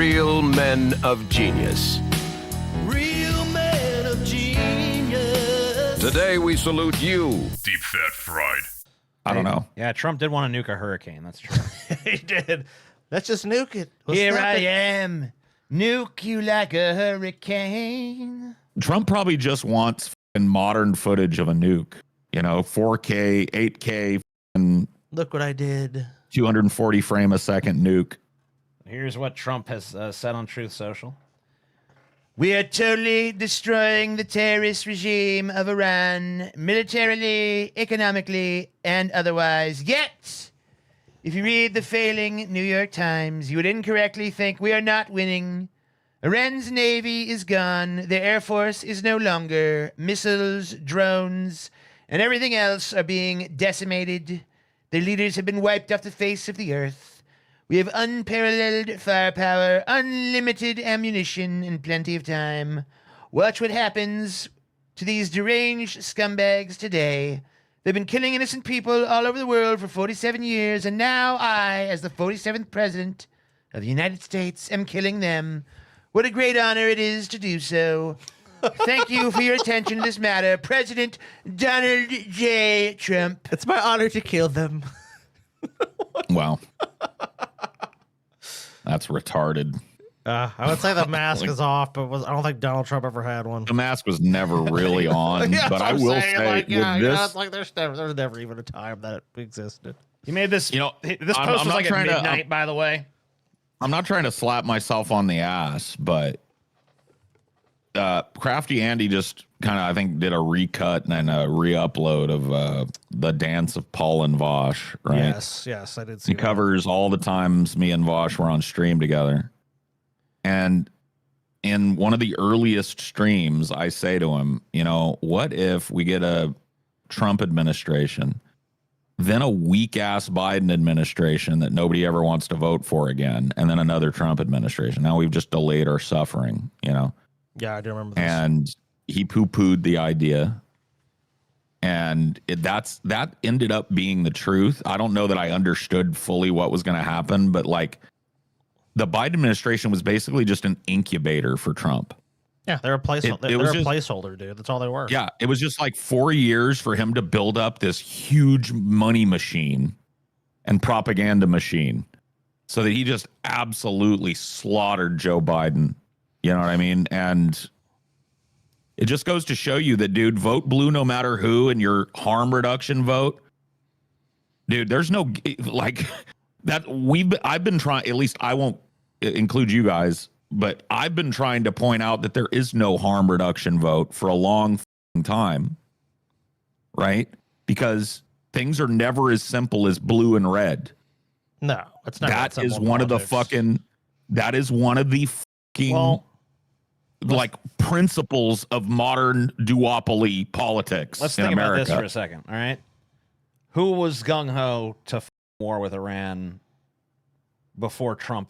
real men of genius. Real men of genius. Today we salute you. Deep Fat Fried. I don't know. Yeah, Trump did want to nuke a hurricane. That's true. He did. Let's just nuke it. We'll Here snap I it. am, nuke you like a hurricane. Trump probably just wants modern footage of a nuke. You know, 4K, 8K, and Look what I did. 240 frame a second nuke. Here's what Trump has said on Truth Social. We are totally destroying the terrorist regime of Iran, militarily, economically, and otherwise. Yet, if you read the failing New York Times, you would incorrectly think we are not winning. Iran's navy is gone. Their air force is no longer. Missiles, drones, and everything else are being decimated. Their leaders have been wiped off the face of the earth. We have unparalleled firepower, unlimited ammunition, and plenty of time. Watch what happens to these deranged scumbags today. They've been killing innocent people all over the world for 47 years, and now I, as the 47th president of the United States, am killing them. What a great honor it is to do so. Thank you for your attention to this matter, President Donald J. Trump. It's my honor to kill them. Wow. That's retarded. I would say the mask is off, but I don't think Donald Trump ever had one. The mask was never really on, Yeah, but that's I what I'm will saying. say Like, yeah, with you know, this, it's like there's never even a time that it existed. He made this. You know, this I'm- post I'm was not like at trying to- midnight, by the way. I'm not trying to slap myself on the ass, but Crafty Andy just kind of, I think, did a recut and then a re-upload of the dance of Paul and Vosh, right? Yes, I did see He covers all the times me and Vosh were on stream together. And in one of the earliest streams, I say to him, you know, what if we get a Trump administration, then a weak-ass Biden administration that nobody ever wants to vote for again, and then another Trump administration? Now we've just delayed our suffering, you know? Yeah, I do remember this. And he poo-pooed the idea. And that ended up being the truth. I don't know that I understood fully what was going to happen, but like the Biden administration was basically just an incubator for Trump. Yeah, they're a placeholder. They're was a just- placeholder, dude. That's all they were. Yeah, it was just like 4 years for him to build up this huge money machine and propaganda machine so that he just absolutely slaughtered Joe Biden. You know what I mean? And it just goes to show you that, dude, vote blue no matter who, and your harm reduction vote. Dude, there's no, like, that I've been trying, at least I won't include you guys, but I've been trying to point out that there is no harm reduction vote for a long time, right? Because things are never as simple as blue and red. No, it's not. That is one of the fucking, that is one of the fucking, like, principles of modern duopoly politics Let's in think America. about this for a second, all right? Who was gung-ho to war with Iran before Trump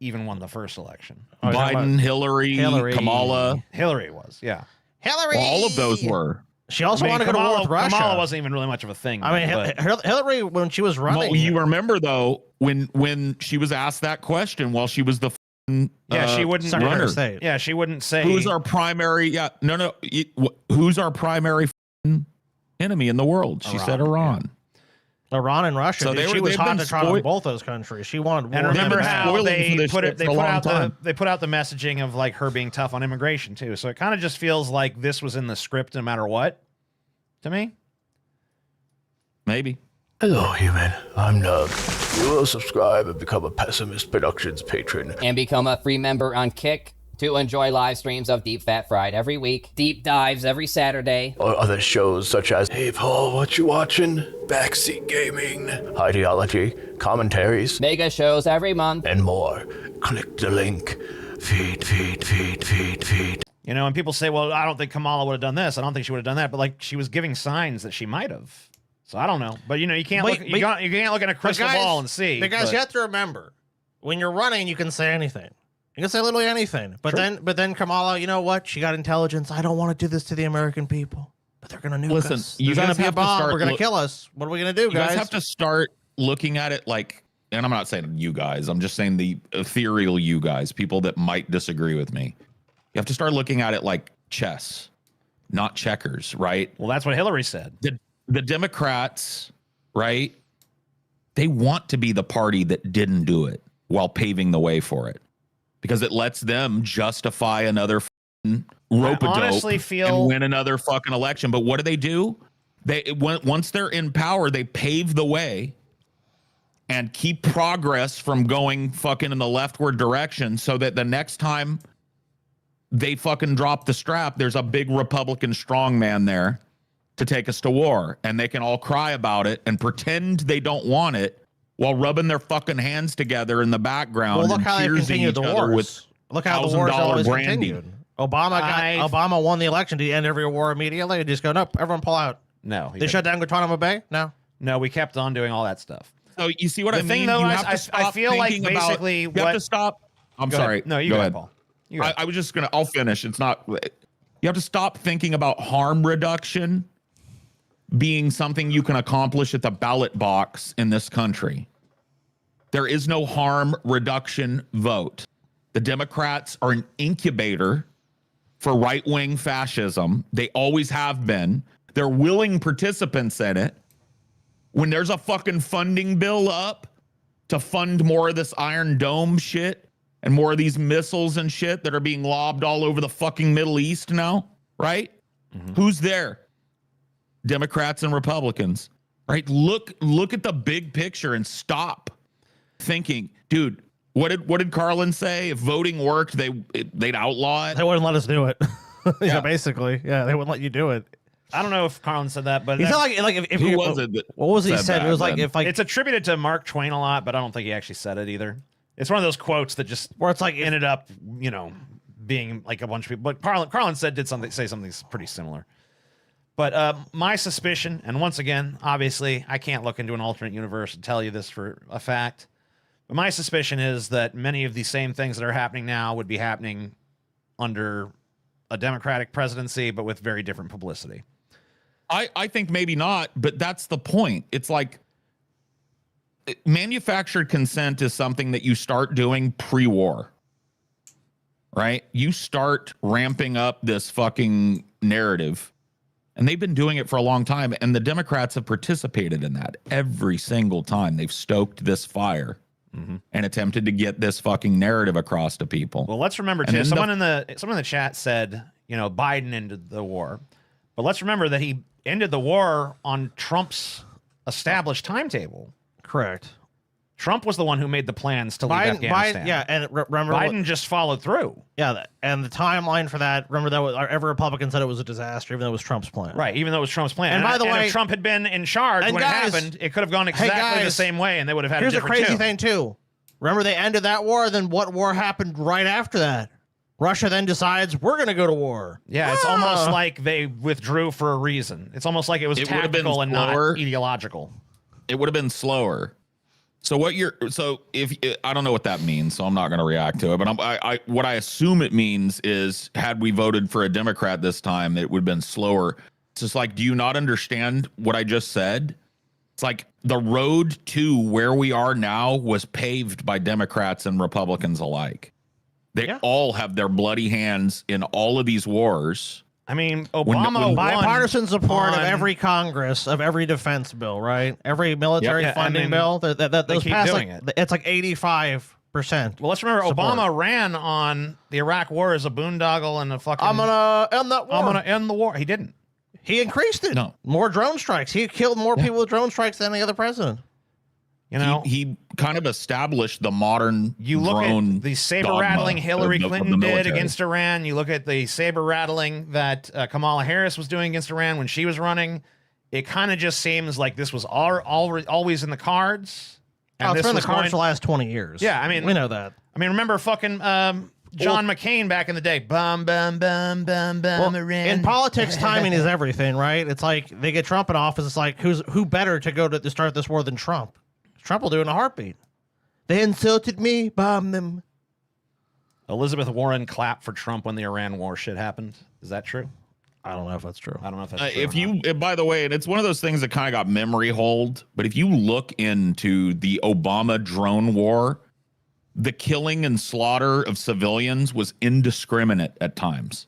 even won the first election? Biden, Hillary, Kamala. Hillary was, yeah. Hillary. Well, all of those were. She also wanted to go to war with Russia. Kamala wasn't even really much of a thing. I mean, but Hillary, when she was running. Well, you remember, though, when she was asked that question while she was the she wouldn't Secretary runner. of State. Yeah, she wouldn't say Who's our primary? Yeah, no. Who's our primary enemy in the world? She said Iran. Iran and Russia. So Dude, they she were- was they've hot been to trot on both those countries. She wanted war. And remember been how spoiling they for this put shit it? They for a put long out time. they put out the messaging of like her being tough on immigration too. So it kind of just feels like this was in the script no matter what. To me, Maybe. Hello, human. I'm Nub. You will subscribe and become a Pessimist Productions patron. And become a free member on Kick to enjoy live streams of Deep Fat Fried every week, deep dives every Saturday, Or other shows such as Hey Paul, what you watching? Backseat Gaming, Ideology, Commentaries, mega shows every month. and more. Click the link. Feed. you know, and people say, "Well, I don't think Kamala would have done this. I don't think she would have done that." But like, she was giving signs that she might have. So I don't know. But you know, you can't look. You can't look in a crystal ball and see. Because you have to remember, when you're running, you can say anything. You can say literally anything. But then Kamala, you know what? She got intelligence. I don't want to do this to the American people, but they're gonna nuke us. You There's gonna guys be a have to bomb. start We're gonna kill us. What are we gonna do, You guys have to start looking at it like and I'm not saying you guys, I'm just saying the ethereal you guys, people that might disagree with me. You have to start looking at it like chess, not checkers, right? Well, that's what Hillary said. The Democrats, right? They want to be the party that didn't do it while paving the way for it, because it lets them justify another rope-a-dope and win another fucking election. But what do? Once they're in power, they pave the way and keep progress from going fucking in the leftward direction, so that the next time they fucking drop the strap, there's a big Republican strongman there to take us to war, and they can all cry about it and pretend they don't want it while rubbing their fucking hands together in the background. Well, look and how they continued the wars. Look how the wars always continued. Obama won the election. Did he end every war immediately? They just go, nope, everyone pull out. No. They shut down Guantanamo Bay? No, we kept on doing all that stuff. So you see what I mean? The thing, though, I feel like basically you have to stop. I'm sorry. No, you go ahead, Paul. I was just I'll finish. It's not. You have to stop thinking about harm reduction being something you can accomplish at the ballot box in this country. There is no harm reduction vote. The Democrats are an incubator for right-wing fascism. They always have been. They're willing participants in it. When there's a fucking funding bill up to fund more of this Iron Dome shit and more of these missiles and shit that are being lobbed all over the fucking Middle East now, right? Mm-hmm. Who's there? Democrats and Republicans, right? Look at the big picture and stop thinking, dude, what did Carlin say? If voting worked, they'd outlaw it. They wouldn't let us do it. Yeah, basically. Yeah, they wouldn't let you do it. I don't know if Carlin said that, but he said like if who was it? What was he said? It was like if like it's attributed to Mark Twain a lot, but I don't think he actually said it either. It's one of those quotes that just where it's like ended up, being like a bunch of people. But Carlin say something pretty similar. But my suspicion, and once again, obviously, I can't look into an alternate universe and tell you this for a fact, but my suspicion is that many of the same things that are happening now would be happening under a Democratic presidency, but with very different publicity. I think maybe not, but that's the point. It's like manufactured consent is something that you start doing pre-war, right? You start ramping up this fucking narrative, and they've been doing it for a long time, and the Democrats have participated in that every single time. They've stoked this fire and attempted to get this fucking narrative across to people. Well, let's remember, too, someone in the chat said, Biden ended the war. But let's remember that he ended the war on Trump's established timetable. Correct. Trump was the one who made the plans to leave Afghanistan. Remember Biden just followed through. Yeah, and the timeline for that, remember that was every Republican said it was a disaster, even though it was Trump's plan. Right, even though it was Trump's plan. And by the way, if Trump had been in charge when it happened, it could have gone exactly the same way, and they would have had a different Here's the crazy thing, too. Remember they ended that war, then what war happened right after that? Russia then decides we're going to go to war. Yeah, it's almost like they withdrew for a reason. It's almost like it was tactical and not ideological. It would have been slower. So if I don't know what that means, so I'm not going to react to it. But what I assume it means is, had we voted for a Democrat this time, it would have been slower. It's just like, do you not understand what I just said? It's like the road to where we are now was paved by Democrats and Republicans alike. They all have their bloody hands in all of these wars. I mean, Obama won bipartisan support of every Congress, of every defense bill, right? Every military funding bill. Those pass it's like 85%. Well, let's remember, support. Obama ran on the Iraq war as a boondoggle and a fucking... I'm going to end that war. I'm going to end the war. He didn't. He increased it. No. More drone strikes. He killed more people with drone strikes than any other president. He kind of established the modern You look at the saber-rattling Hillary Clinton did against Iran. You look at the saber-rattling that Kamala Harris was doing against Iran when she was running. It kind of just seems like this was always in the cards. And it's been in the cards for the last 20 years. Yeah, I mean... We know that. I mean, remember fucking... John McCain back in the day. Bum, bum, bum, bum, bum, Iran. In politics, timing is everything, right? It's like they get Trump in office. It's like, who better to go to start this war than Trump? Trump will do it in a heartbeat. They insulted me, bomb them. Elizabeth Warren clapped for Trump when the Iran war shit happened. Is that true? I don't know if that's true. I don't know if that's true. If you, by the way, and it's one of those things that kind of got memory hold, but if you look into the Obama drone war, the killing and slaughter of civilians was indiscriminate at times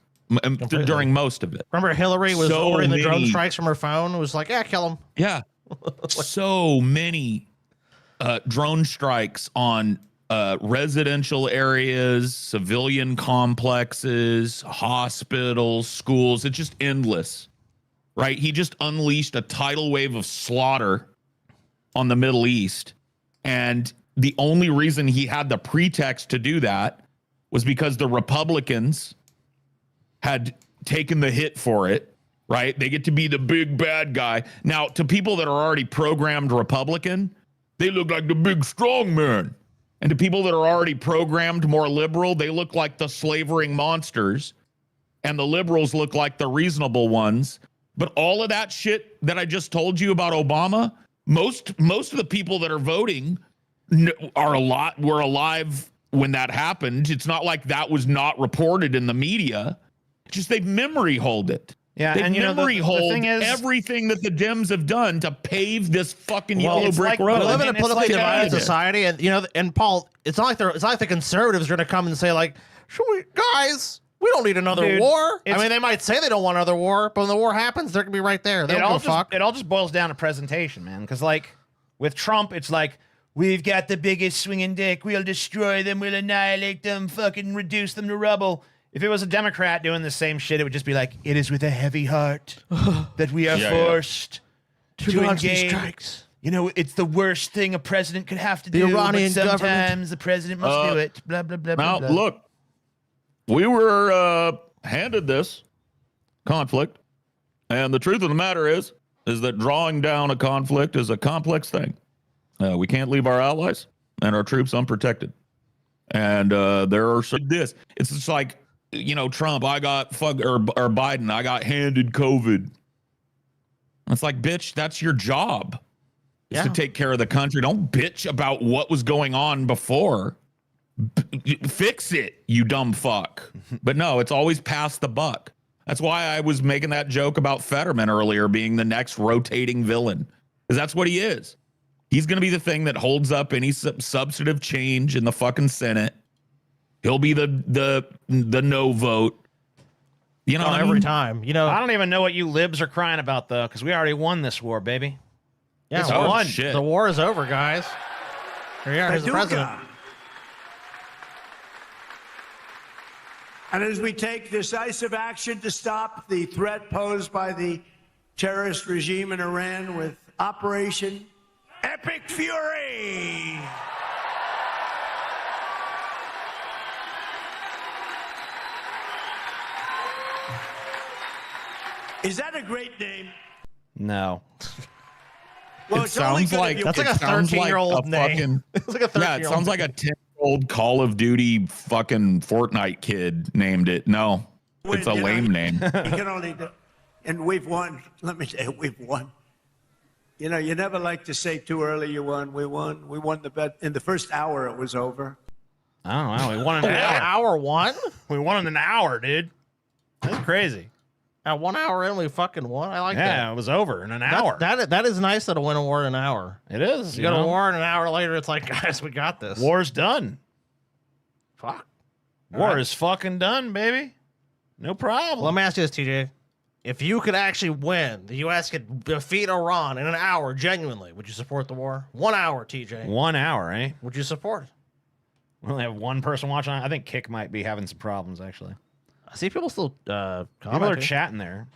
during most of it. Remember Hillary was So ordering the drone many- strikes from her phone? It was like, yeah, kill them. Yeah. So many drone strikes on residential areas, civilian complexes, hospitals, schools. It's just endless, right? He just unleashed a tidal wave of slaughter on the Middle East. And the only reason he had the pretext to do that was because the Republicans had taken the hit for it, right? They get to be the big bad guy. Now, to people that are already programmed Republican, they look like the big strong man. And to people that are already programmed more liberal, they look like the slavering monsters. And the liberals look like the reasonable ones. But all of that shit that I just told you about Obama, most of the people that are voting were alive when that happened. It's not like that was not reported in the media. Just they've memory hold it. Yeah, they and you know, the hold thing is, everything that the Dems have done to pave this fucking yellow it's brick like- road. We live in a It's politically like, divided society, and and Paul, it's not like the conservatives are going to come and say like, guys, we don't need another Dude, war. I it's- mean, they might say they don't want another war, but when the war happens, they're going to be right there. They don't give a fuck. It all just boils down to presentation, man. Because like with Trump, it's like we've got the biggest swinging dick. We'll destroy them. We'll annihilate them. Fucking reduce them to rubble. If it was a Democrat doing the same shit, it would just be like, it is with a heavy heart that we are forced to engage. strikes. You know, it's the worst thing a president could have to The do. Iranian but sometimes government. the president must do it. Blah, blah, blah, Now, blah, blah. look, we were handed this conflict, and the truth of the matter is that drawing down a conflict is a complex thing. We can't leave our allies and our troops unprotected. And there are this. It's just like, you know, Trump, I got or Biden, I got handed COVID. It's like, bitch, that's your job. Is to take care of the country. Don't bitch about what was going on before. Fix it, you dumb fuck. But no, it's always pass the buck. That's why I was making that joke about Fetterman earlier being the next rotating villain, because that's what he is. He's going to be the thing that holds up any substantive change in the fucking Senate. He'll be the no vote. You know, Every time. You know, I don't even know what you libs are crying about, though, because we already won this war, baby. yeah, it's war- won. Shit. The war is over, guys. Here you are. Here's the president. And as we take decisive action to stop the threat posed by the terrorist regime in Iran with Operation Epic Fury. Is that a great name? No. Well, It sounds like That's like it a sounds 13-year-old name. fucking- It's like a 13-year-old. Yeah, it sounds like a 10-year-old Call of Duty fucking Fortnite kid named it. No, it's a you know, lame name. You can only do, and we've won. Let me say, we've won. You know, you never like to say too early you won. We won. We won the bet. In the first hour, it was over. I don't know. We won in an hour. Hour one? We won in an hour, dude. That's crazy. At 1 hour in, we fucking won. I like Yeah, that. it was over in an hour. That is nice that a win a war in an hour. It is. You go to war and an hour later, it's like, guys, we got this. War's done. Fuck. War is fucking done, baby. No problem. Well, let me ask you this, TJ. If you could actually win, the U.S. could defeat Iran in an hour, genuinely, would you support the war? 1 hour, TJ. 1 hour, eh? Would you support it? We only have one person watching. I think Kick might be having some problems, actually. I see people still People are commenting. chatting there.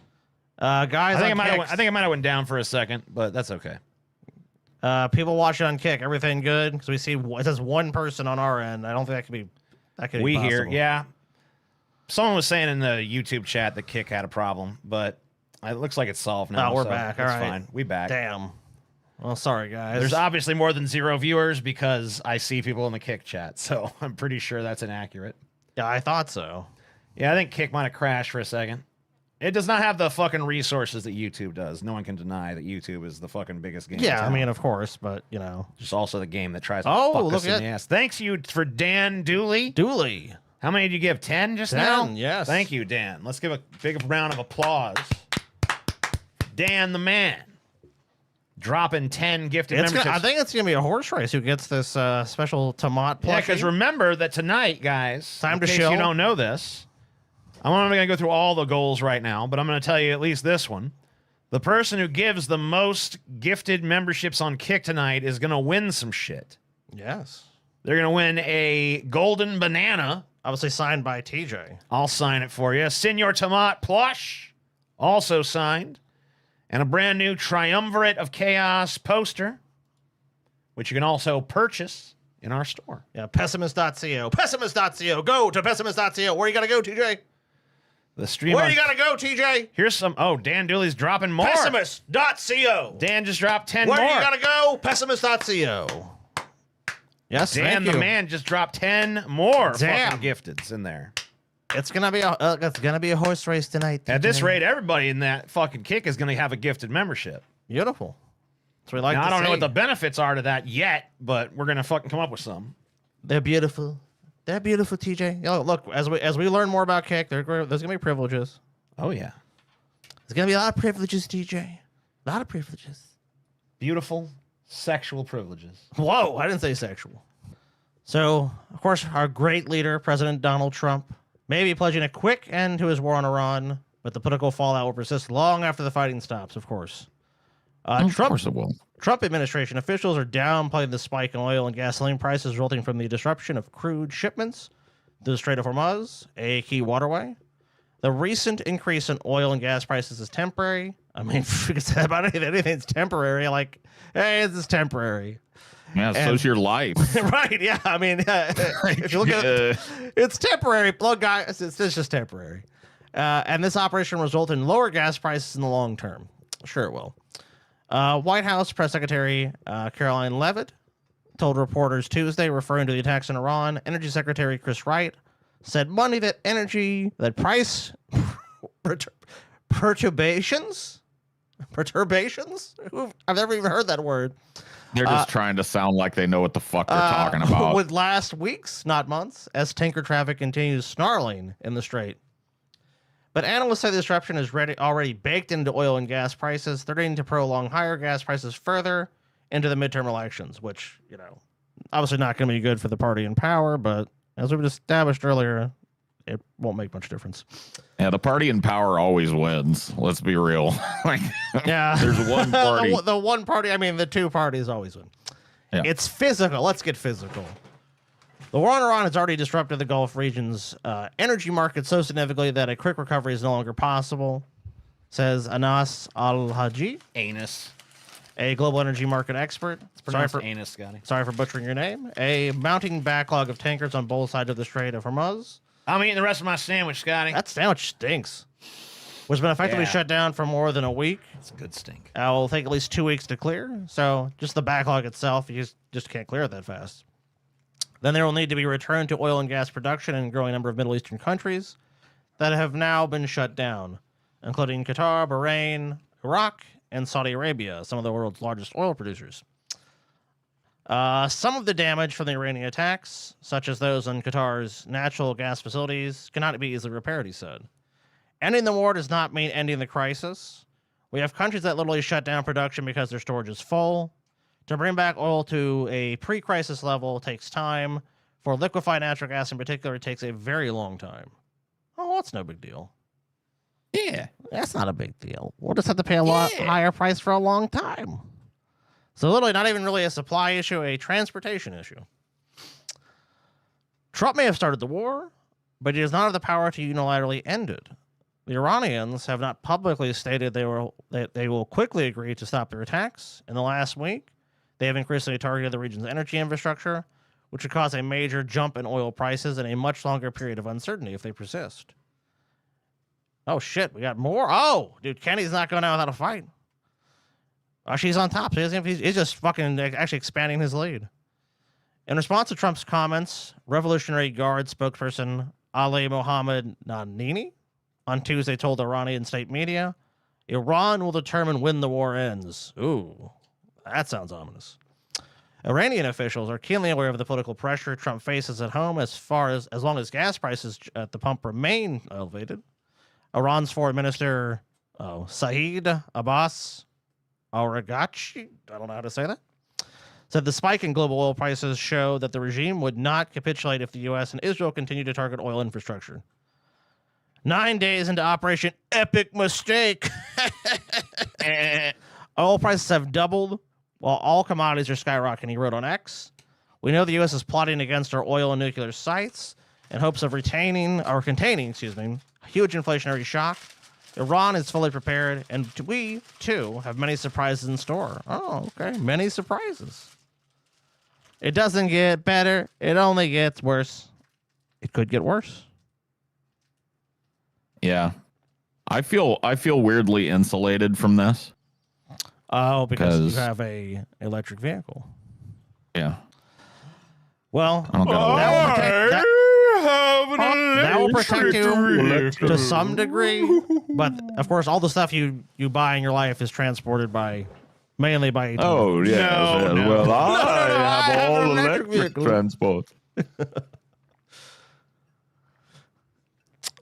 Guys, I think on it might have went down for a second, but that's okay. people watching on Kick, everything good? Because we see it says one person on our end. I don't think that could be. That could be We hear, possible. yeah. Someone was saying in the YouTube chat that Kick had a problem, but it looks like it's solved now. Oh, we're so back. That's All right. fine. We back. Damn. Well, sorry, guys. There's obviously more than 0 viewers because I see people in the Kick chat, so I'm pretty sure that's inaccurate. Yeah, I thought so. Yeah, I think Kick might have crashed for a second. It does not have the fucking resources that YouTube does. No one can deny that YouTube is the fucking biggest game. in Yeah, I town. mean, of course, but just also the game that tries to Oh, fuck look us in at- the ass. Thanks you for Dan Dooley. Dooley. How many did you give? 10 just 10, now? yes. Thank you, Dan. Let's give a big round of applause. Dan the man. Dropping 10 gifted memberships. I think it's going to be a horse race who gets this special tomato plushie. Yeah, because remember that tonight, guys, Time in to case shill. you don't know this, I'm not going to go through all the goals right now, but I'm going to tell you at least this one. The person who gives the most gifted memberships on Kick tonight is going to win some shit. Yes. They're going to win a golden banana. Obviously signed by TJ. I'll sign it for you. Senor Tomat plush, also signed. And a brand new Triumvirate of Chaos poster, which you can also purchase in our store. Yeah, pessimist.co. Pessimist.co. Go to pessimist.co. Where you got to go, TJ? The stream. Where you got to go, TJ? Here's some. Oh, Dan Dooley's dropping more. Pessimist.co. Dan just dropped 10 Where more. you got to go? Pessimist.co. Yes, Dan thank the you. man just dropped 10 more Damn. fucking gifteds in there. It's gonna be a horse race tonight. At this TJ. rate, everybody in that fucking Kick is going to have a gifted membership. Beautiful. That's what we like Now, to I don't know see. what the benefits are to that yet, but we're going to fucking come up with some. They're beautiful. They're beautiful, TJ. You know, look, as we learn more about Kick, there's gonna be privileges. Oh, yeah. There's gonna be a lot of privileges, TJ. A lot of privileges. Beautiful sexual privileges. Whoa, I didn't say sexual. So, of course, our great leader, President Donald Trump, may be pledging a quick end to his war on Iran, but the political fallout will persist long after the fighting stops, of course. Of course it will. Trump administration officials are downplaying the spike in oil and gasoline prices resulting from the disruption of crude shipments to the Strait of Hormuz, a key waterway. The recent increase in oil and gas prices is temporary. I mean, we can say about anything's temporary. Like, hey, this is temporary. Yeah, And- so's your life. Right, yeah. I mean, if you look at it, it's temporary. Look, guys, it's just temporary. And this operation will result in lower gas prices in the long term. Sure it will. White House Press Secretary Caroline Leavitt told reporters Tuesday, referring to the attacks in Iran, Energy Secretary Chris Wright said Monday that price perturbations? I've never even heard that word. They're just trying to sound like they know what the fuck they're talking about. Would last weeks, not months, as tanker traffic continues snarling in the strait. But analysts say the disruption is already baked into oil and gas prices, threatening to prolong higher gas prices further into the midterm elections, which, you know, obviously not going to be good for the party in power, but as we've established earlier, it won't make much difference. Yeah, the party in power always wins. Let's be real. Like, Yeah. there's one party. the one party, I mean, the two parties always win. Yeah. It's physical. Let's get physical. The war on Iran has already disrupted the Gulf region's energy market so significantly that a quick recovery is no longer possible, says Anas Al-Haji, Anus. a global energy market expert. It's pronounced anus, Scotty. Sorry for butchering your name. A mounting backlog of tankers on both sides of the Strait of Hormuz. I'm eating the rest of my sandwich, Scotty. That sandwich stinks. Which has been effectively Yeah. shut down for more than a week. It's a good stink. Will take at least 2 weeks to clear. So just the backlog itself, you just can't clear it that fast. Then there will need to be return to oil and gas production in a growing number of Middle Eastern countries that have now been shut down, including Qatar, Bahrain, Iraq, and Saudi Arabia, some of the world's largest oil producers. Some of the damage from the Iranian attacks, such as those on Qatar's natural gas facilities, cannot be easily repaired, he said. Ending the war does not mean ending the crisis. We have countries that literally shut down production because their storage is full. To bring back oil to a pre-crisis level takes time. For liquefied natural gas in particular, it takes a very long time. Oh, that's no big deal. Yeah. That's not a big deal. We'll just have to pay a lot higher price for a long time. So literally not even really a supply issue, a transportation issue. Trump may have started the war, but he does not have the power to unilaterally end it. The Iranians have not publicly stated that they will quickly agree to stop their attacks. In the last week, they have increasingly targeted the region's energy infrastructure, which would cause a major jump in oil prices and a much longer period of uncertainty if they persist. Oh, shit, we got more? Oh, dude, Kenny's not going out without a fight. Oh, she's on top. So he's just fucking actually expanding his lead. In response to Trump's comments, Revolutionary Guard spokesperson Ali Mohammed Nanini on Tuesday told Iranian state media, Iran will determine when the war ends. Ooh, that sounds ominous. Iranian officials are keenly aware of the political pressure Trump faces at home as long as gas prices at the pump remain elevated. Iran's foreign minister, Saeed Abbas Araghchi, I don't know how to say that, said the spike in global oil prices show that the regime would not capitulate if the U.S. and Israel continue to target oil infrastructure. 9 days into Operation Epic Mistake, oil prices have doubled while all commodities are skyrocketing, he wrote on X. We know the U.S. is plotting against our oil and nuclear sites in hopes of containing, a huge inflationary shock. Iran is fully prepared, and we, too, have many surprises in store. Oh, okay. Many surprises. It doesn't get better. It only gets worse. It could get worse. Yeah. I feel weirdly insulated from this. Oh, because you have a electric vehicle. Yeah. Well, I don't got that will protect you to some degree. But, of course, all the stuff you buy in your life is transported mainly by... Oh, yeah. No. Well, I have all an electric electric vehicle. transport.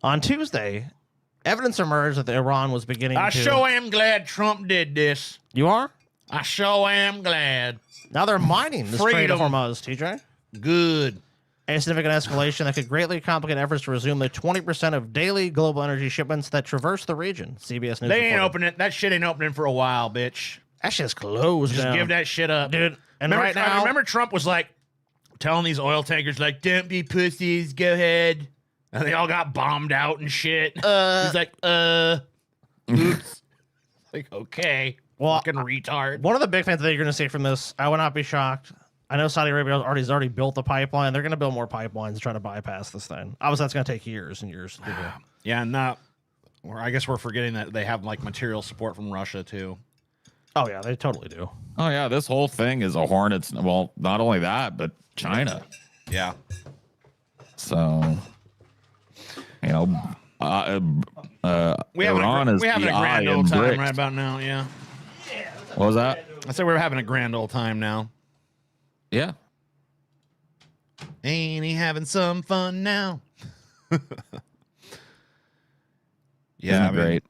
On Tuesday, evidence emerged that Iran was beginning I to... sure am glad Trump did this. You are? I sure am glad. Now they're mining the Strait of Freedom. Hormuz, TJ. Good. A significant escalation that could greatly complicate efforts to resume the 20% of daily global energy shipments that traverse the region. CBS News They ain't reported. opening that shit ain't opening for a while, bitch. That shit's closed Just down. give that shit up, Dude, and remember, right now... I remember Trump was like telling these oil tankers, like, don't be pussies, go ahead. And they all got bombed out and shit. He's like, oops. Like, okay. Well, Fucking retard. One of the big things that you're going to see from this, I would not be shocked. I know Saudi Arabia has already built the pipeline. They're going to build more pipelines to try to bypass this thing. Obviously, that's going to take years and years to do. Yeah, or I guess we're forgetting that they have like material support from Russia too. Oh, yeah, they totally do. Oh, yeah. This whole thing is a hornet's... Well, not only that, but China. Yeah. So... You know, We Iran is having the a grand eye old in time BRICS. right about now, yeah. What was that? I said we're having a grand old time now. Yeah. Ain't he having some fun now? Isn't it great?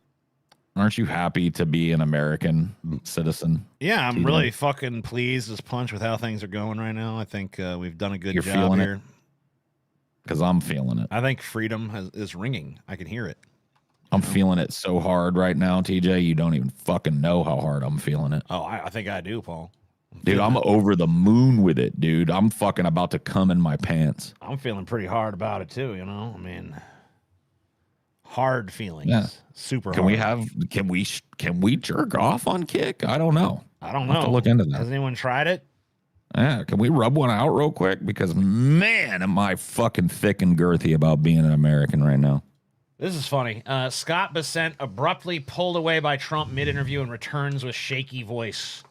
Aren't you happy to be an American citizen? Yeah, I'm TJ? really fucking pleased as punch with how things are going right now. I think we've done a good You're job feeling it? here. Because I'm feeling it. I think freedom is ringing. I can hear it. I'm feeling it so hard right now, TJ. You don't even fucking know how hard I'm feeling it. Oh, I think I do, Paul. Dude, I'm over the moon with it, dude. I'm fucking about to come in my pants. I'm feeling pretty hard about it too, you know? I mean, hard feelings. Yeah. Super Can hard. can we jerk off on Kick? I don't know. I don't I'll have know. to look into that. Has anyone tried it? Yeah, can we rub one out real quick? Because man, am I fucking thick and girthy about being an American right now. This is funny. Scott Bassett abruptly pulled away by Trump mid-interview and returns with shaky voice.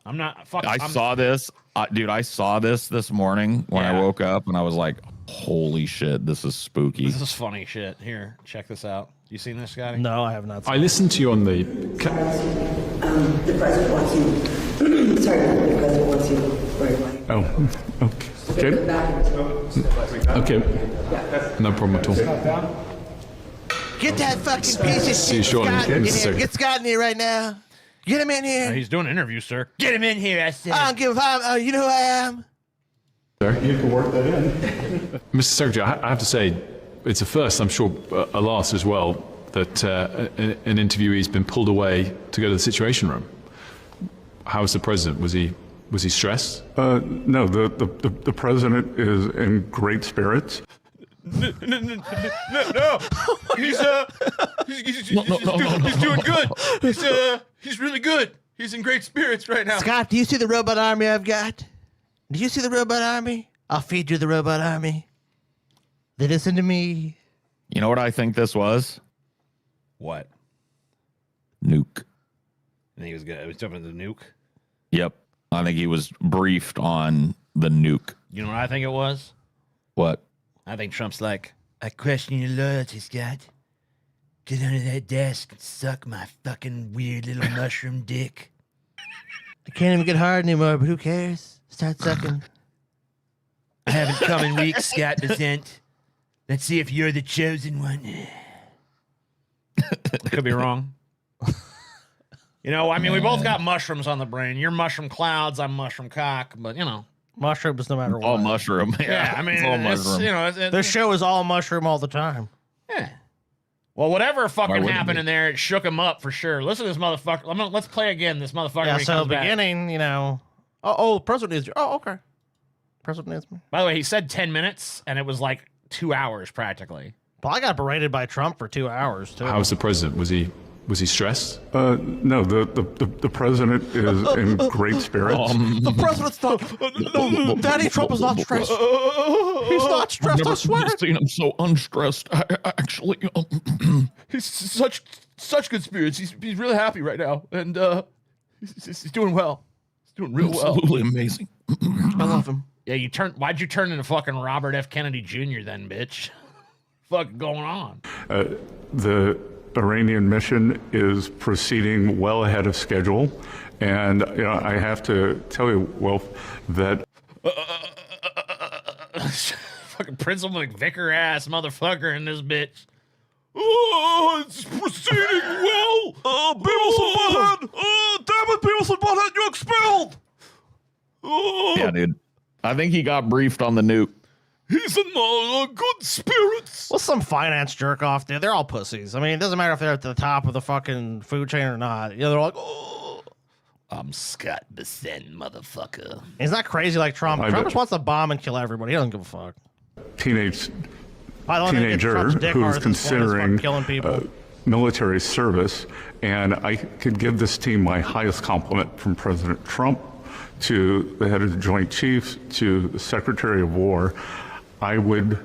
I'm not... Fuck, I saw this. Dude, I saw this morning when I woke up, and I was like, holy shit, this is spooky. This is funny shit. Here, check this out. You seen this, Scotty? No, I have not seen I listened to you on the... The president wants you. Sorry, the president wants you right away. Oh, okay. Okay. No problem at all. Get that fucking piece of See you shit, shortly. Scott, in Mr. here. Secretary. Get Scott in here right now. Get him in here. He's doing an interview, sir. Get him in here, I said. I don't give a fuck. You know who I am? You can work that in. Mr. Secretary, I have to say, it's a first, I'm sure a last as well, that an interviewee's been pulled away to go to the Situation Room. How was the president? Was he stressed? No, the president is in great spirits. No. He's doing good. He's really good. He's in great spirits right now. Scott, do you see the robot army I've got? Do you see the robot army? I'll feed you the robot army. They listen to me. You know what I think this was? What? Nuke. And he was good. He was jumping the nuke. Yep. I think he was briefed on the nuke. You know what I think it was? What? I think Trump's like, I question your loyalty, Scott. Get under that desk and suck my fucking weird little mushroom dick. I can't even get hard anymore, but who cares? Start sucking. I haven't come in weeks, Scott Bassett. Let's see if you're the chosen one. I could be wrong. You know, I mean, we both got mushrooms on the brain. You're mushroom clouds, I'm mushroom cock, but you know. Mushrooms no matter what. All mushroom. Yeah, I mean, it's all mushroom. you know, This show is all mushroom all the time. Yeah. Well, whatever fucking wouldn't happened it? in there, it shook him up for sure. Listen to this motherfucker. Let's play again. This motherfucker. Yeah, when he so comes back. beginning, you know. Oh, the president needs you. Oh, okay. President needs me. By the way, he said 10 minutes, and it was like 2 hours practically. Well, I got berated by Trump for 2 hours too. How's the president? Was he stressed? No, the president is in great spirits. The president's not. Daddy Trump is not stressed. He's not stressed. I swear. Seen him so unstressed. I actually, He's such good spirits. He's really happy right now, and he's doing well. He's doing real well. absolutely amazing. I love him. Yeah, why'd you turn into fucking Robert F. Kennedy Jr. then, bitch? Fuck going on? The Iranian mission is proceeding well ahead of schedule, and you know I have to tell you, Wolf, that Fucking Principal McVicker ass motherfucker in this bitch. Oh, it's proceeding well. Beavis and Butthead. Oh, damn it, Beavis and Butthead, you're expelled. Oh, Yeah, dude. I think he got briefed on the nuke. he's in good spirits. Well, some finance jerk off, dude. They're all pussies. I mean, it doesn't matter if they're at the top of the fucking food chain or not. You know, they're like, oh. I'm Scott Bassett, motherfucker. He's not crazy like Trump. I Trump bet- just wants to bomb and kill everybody. He doesn't give a fuck. teenager Trump's dick hard who's at this point is fucking considering killing people. military service, and I could give this team my highest compliment from President Trump to the head of the Joint Chiefs to the Secretary of War. I would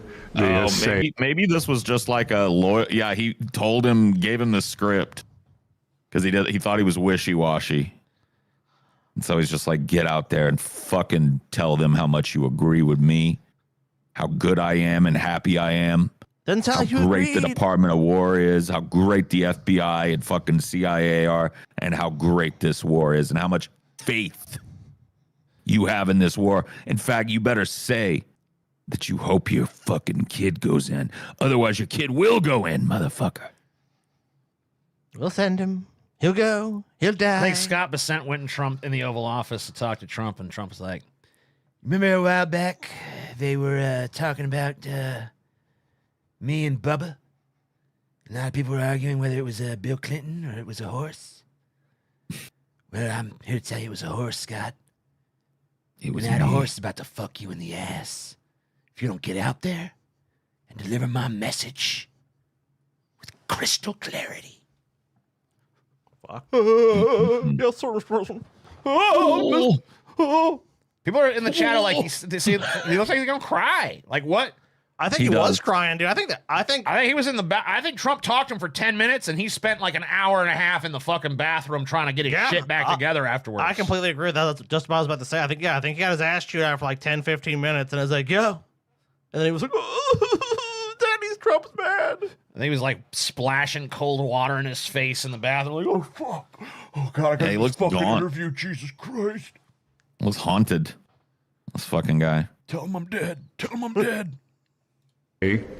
say Maybe this was just like a lawyer. Yeah, he told him, gave him the script because he thought he was wishy-washy. And so he's just like, get out there and fucking tell them how much you agree with me, how good I am and happy I am, Then tell how you great the agreed. Department of War is, how great the FBI and fucking CIA are, and how great this war is, and how much faith you have in this war. In fact, you better say that you hope your fucking kid goes in. Otherwise, your kid will go in, motherfucker. We'll send him. He'll go. He'll die. I think Scott Bassett went in the Oval Office to talk to Trump, and Trump was like, remember a while back they were talking about me and Bubba? A lot of people were arguing whether it was Bill Clinton or it was a horse. Well, I'm here to tell you it was a horse, Scott. It was And that me. horse is about to fuck you in the ass if you don't get out there and deliver my message with crystal clarity. Yes, sir, Mr. President. People are in the chat like, he looks like he's gonna cry. Like what? I think He he was does. crying, dude. I think I think he was in the back. I think Trump talked to him for 10 minutes and he spent like an hour and a half in the fucken bathroom trying to get his Yeah, shit back together afterwards. I completely agree with that. That's just what I was about to say. I think he got his ass chewed out for like 10, 15 minutes, and I was like, yo. And then he was like, oh, Daddy's Trump's bad. I think he was like splashing cold water in his face in the bathroom. Like, oh, fuck. Oh, God, I got he this looks fucking gaunt. interview. Jesus Christ. Was haunted. This fucking guy. Tell him I'm dead. Tell him I'm dead.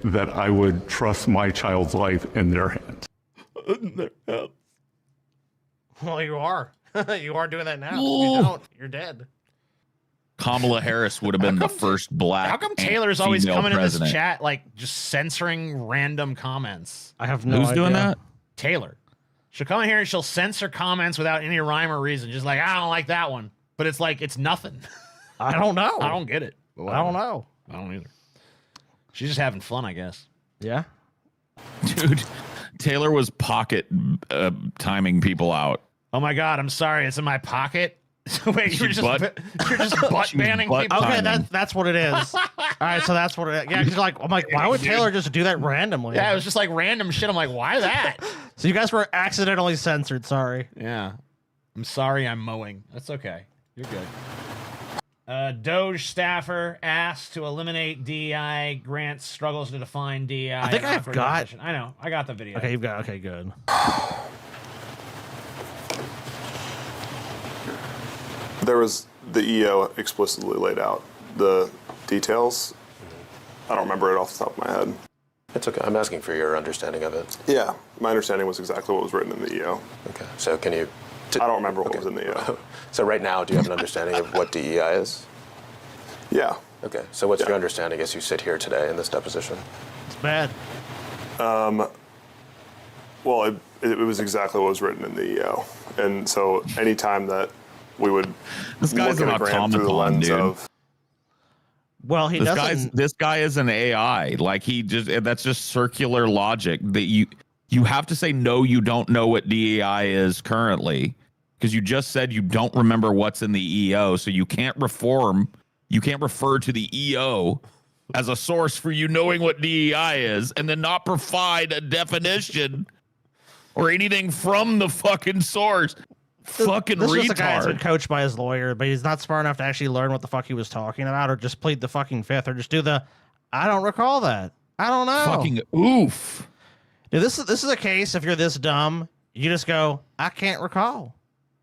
that I would trust my child's life in their hands. Well, you are. You are doing that now. If you don't, you're dead. Kamala Harris would have been the first black. How come Taylor's always female coming in president. this chat like just censoring random comments? I have no Who's idea. doing that? Taylor. She'll come in here and she'll censor comments without any rhyme or reason. Just like, I don't like that one. But it's like, it's nothing. I don't know. I don't get it. But I don't know. I don't either. She's just having fun, I guess. Yeah. Dude, Taylor was pocket timing people out. Oh my God, I'm sorry. It's in my pocket. Wait, you're just butt banning butt people? Okay, timing. that's what it is. All right, so that's what it is. Yeah, 'cause like, I'm like, why would Taylor just do that randomly? Yeah, it was just like random shit. I'm like, why that? So you guys were accidentally censored. Sorry. Yeah. I'm sorry I'm mowing. That's okay. You're good. Doge staffer asked to eliminate DEI. Grants struggles to define DEI. I think I've got- I know. I got the video. Okay, you've got. Okay, good. There was the EO explicitly laid out the details. I don't remember it off the top of my head. It's okay. I'm asking for your understanding of it. Yeah, my understanding was exactly what was written in the EO. Okay. So can you? I don't remember what was in the EO. So right now, do you have an understanding of what DEI is? Yeah. Okay. So what's your understanding as you sit here today in this deposition? It's bad. Well, it was exactly what was written in the EO, and so anytime that we would This guy's look an at a grant through the automaton, lens dude. of. Well, he doesn't. This guy is an AI. Like that's just circular logic that you have to say no. You don't know what DEI is currently because you just said you don't remember what's in the EO, so you can't reform. You can't refer to the EO as a source for you knowing what DEI is, and then not provide a definition or anything from the fucking source. Fucking This is retard. just a guy that's been coached by his lawyer, but he's not smart enough to actually learn what the fuck he was talking about, or just plead the fucking fifth, or just do the I don't recall that. I don't know. Fucking oof. Dude, this is a case. If you're this dumb, you just go, I can't recall.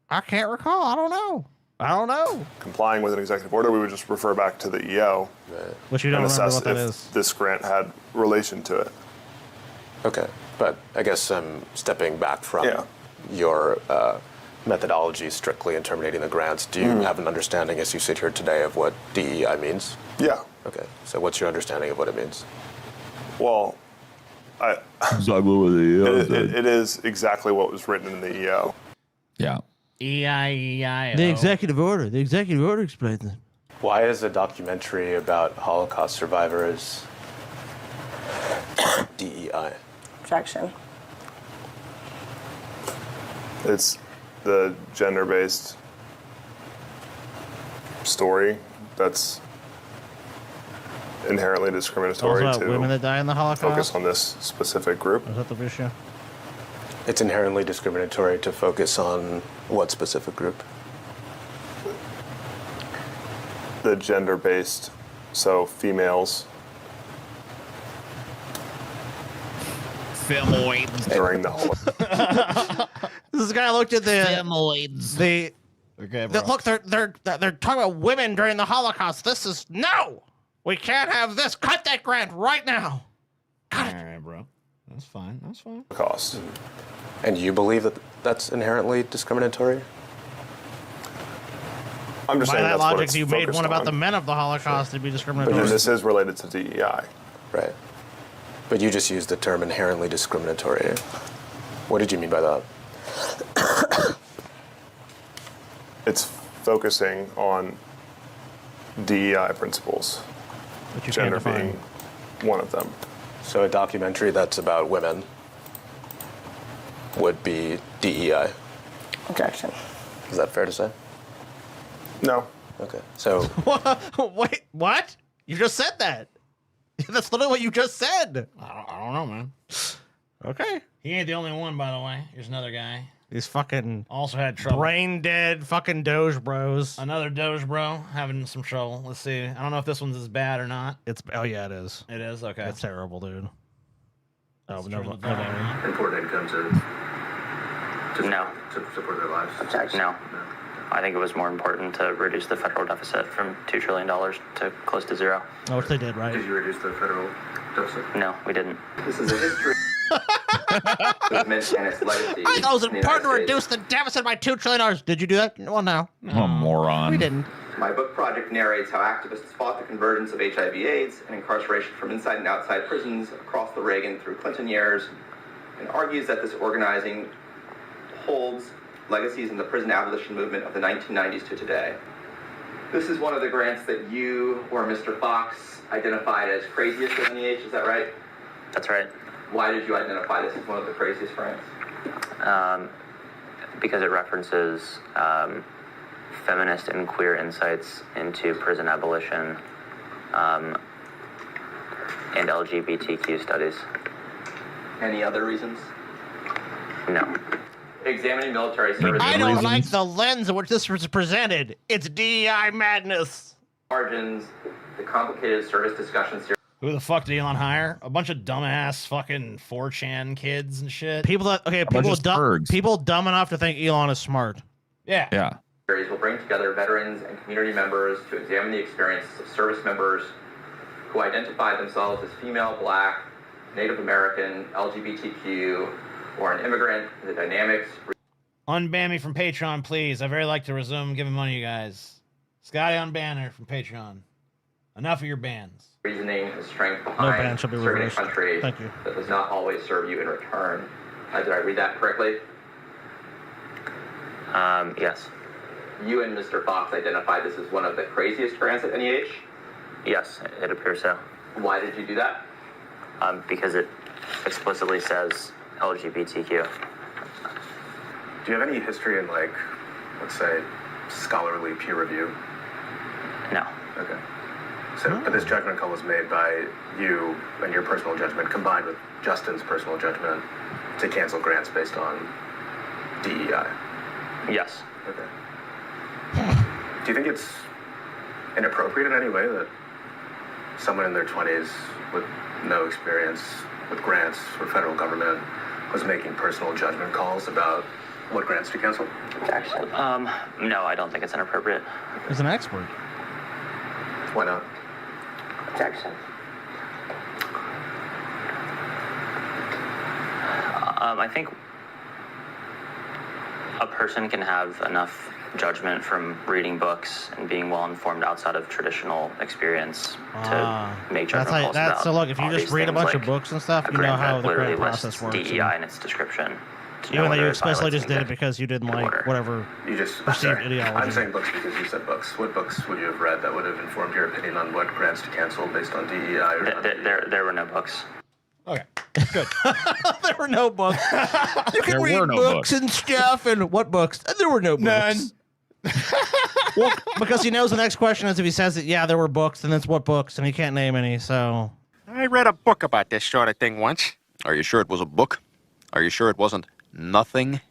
I can't recall. I don't know. I don't know. Complying with an executive order, we would just refer back to the EO. Which you don't and remember assess what that if is. this grant had relation to it. Okay. But I guess I'm stepping back from your methodology strictly in terminating the grants. Do you have an understanding as you sit here today of what DEI means? Yeah. Okay. So what's your understanding of what it means? Well, exactly what the EO said. it is exactly what was written in the EO. Yeah. E-I-E-I-O. The executive order explains it. Why is a documentary about Holocaust survivors DEI? Objection. It's the gender-based story that's inherently discriminatory Also to about women that die in the Holocaust? focus on this specific group. Is that the issue? It's inherently discriminatory to focus on what specific group? The gender-based, so females Femoids. during the whole. This guy looked at the Femoids. Okay, bro. look, they're talking about women during the Holocaust. This is no. We can't have this. Cut that grant right now. All right, bro. That's fine. That's fine. Cost. And you believe that that's inherently discriminatory? I'm just By saying that that's what logic, it's you made focused one about on. the men of the Holocaust to be But discriminatory. then this is related to DEI. Right. But you just used the term inherently discriminatory. What did you mean by that? It's focusing on DEI principles, But you gender can't define. being one of them. So a documentary that's about women would be DEI. Objection. Is that fair to say? No. Okay. So Wait, what? You just said that. That's literally what you just said. I don't know, man. Okay. He ain't the only one, by the way. Here's another guy. These fucking Also had trouble. brain dead fucking Doge bros. Another Doge bro having some trouble. Let's see. I don't know if this one's as bad or not. Oh yeah, it is. It is? Okay. It's terrible, dude. Oh Let's no, turn no, the volume on. Important income to support their lives. Objection. No. I think it was more important to reduce the federal deficit from $2 trillion to close to zero. Oh, which they did, right? Did you reduce the federal deficit? No, we didn't. This is a history movement and its legacy. I thought it was in the important to United reduce the deficit by $2 trillion. Did you do that? Well, no. Oh, moron. We didn't. My book project narrates how activists fought the convergence of HIV/AIDS and incarceration from inside and outside prisons across the Reagan through Clinton years, and argues that this organizing holds legacies in the prison abolition movement of the 1990s to today. This is one of the grants that you or Mr. Fox identified as craziest of any age, is that right? That's right. Why did you identify this as one of the craziest grants? Because it references feminist and queer insights into prison abolition and LGBTQ studies. Any other reasons? No. Examining military service. I don't like the lens in which this was presented. It's DEI madness. Margins, the complicated service discussions here. Who the fuck did Elon hire? A bunch of dumbass fucking 4chan kids and shit. People dumb enough to think Elon is smart. Yeah. Yeah. series will bring together veterans and community members to examine the experiences of service members who identify themselves as female, Black, Native American, LGBTQ, or an immigrant, the dynamics. Unban me from Patreon, please. I very like to resume giving money, you guys. Scotty Unbanner from Patreon. Enough of your bans. Reasoning and strength No behind ban shall be serving a reversed. country Thank you. that does not always serve you in return. Did I read that correctly? Yes. You and Mr. Fox identified this as one of the craziest grants at NEH? Yes, it appears so. Why did you do that? Because it explicitly says LGBTQ. Do you have any history in, like, let's say, scholarly peer review? No. Okay. So, but this judgment call was made by you and your personal judgment combined with Justin's personal judgment to cancel grants based on DEI? Yes. Okay. Do you think it's inappropriate in any way that someone in their 20s with no experience with grants or federal government was making personal judgment calls about what grants to cancel? Objection. No, I don't think it's inappropriate. He's an expert. Why not? Objection. I think a person can have enough judgment from reading books and being well informed outside of traditional experience to make judgment calls about. So look, if you just obvious read a things bunch like of books and stuff, a you know grant how that the literally grant process lists works. DEI in its description. Even though you explicitly just did it because you didn't like whatever You just perceived sorry. ideology. I'm saying books because you said books. What books would you have read that would have informed your opinion on what grants to cancel based on DEI? Or There were no books. Okay, good. There were no books. You can There read were no books and stuff, and what books? There were no books. None. Well, because he knows the next question is if he says that, yeah, there were books, then it's what books, and he can't name any, so... I read a book about this sort of thing once. Are you sure it was a book? Are you sure it wasn't nothing?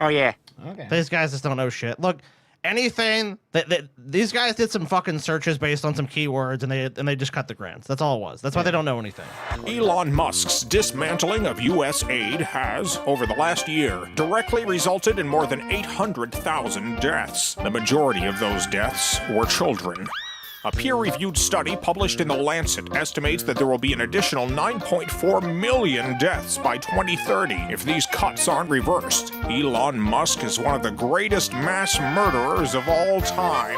Oh, yeah. Okay. These guys just don't know shit. Look, anything that these guys did some fucking searches based on some keywords, and they just cut the grants. That's all it was. That's why they don't know anything. Elon Musk's dismantling of U.S. aid has, over the last year, directly resulted in more than 800,000 deaths. The majority of those deaths were children. A peer-reviewed study published in The Lancet estimates that there will be an additional 9.4 million deaths by 2030 if these cuts aren't reversed. Elon Musk is one of the greatest mass murderers of all time.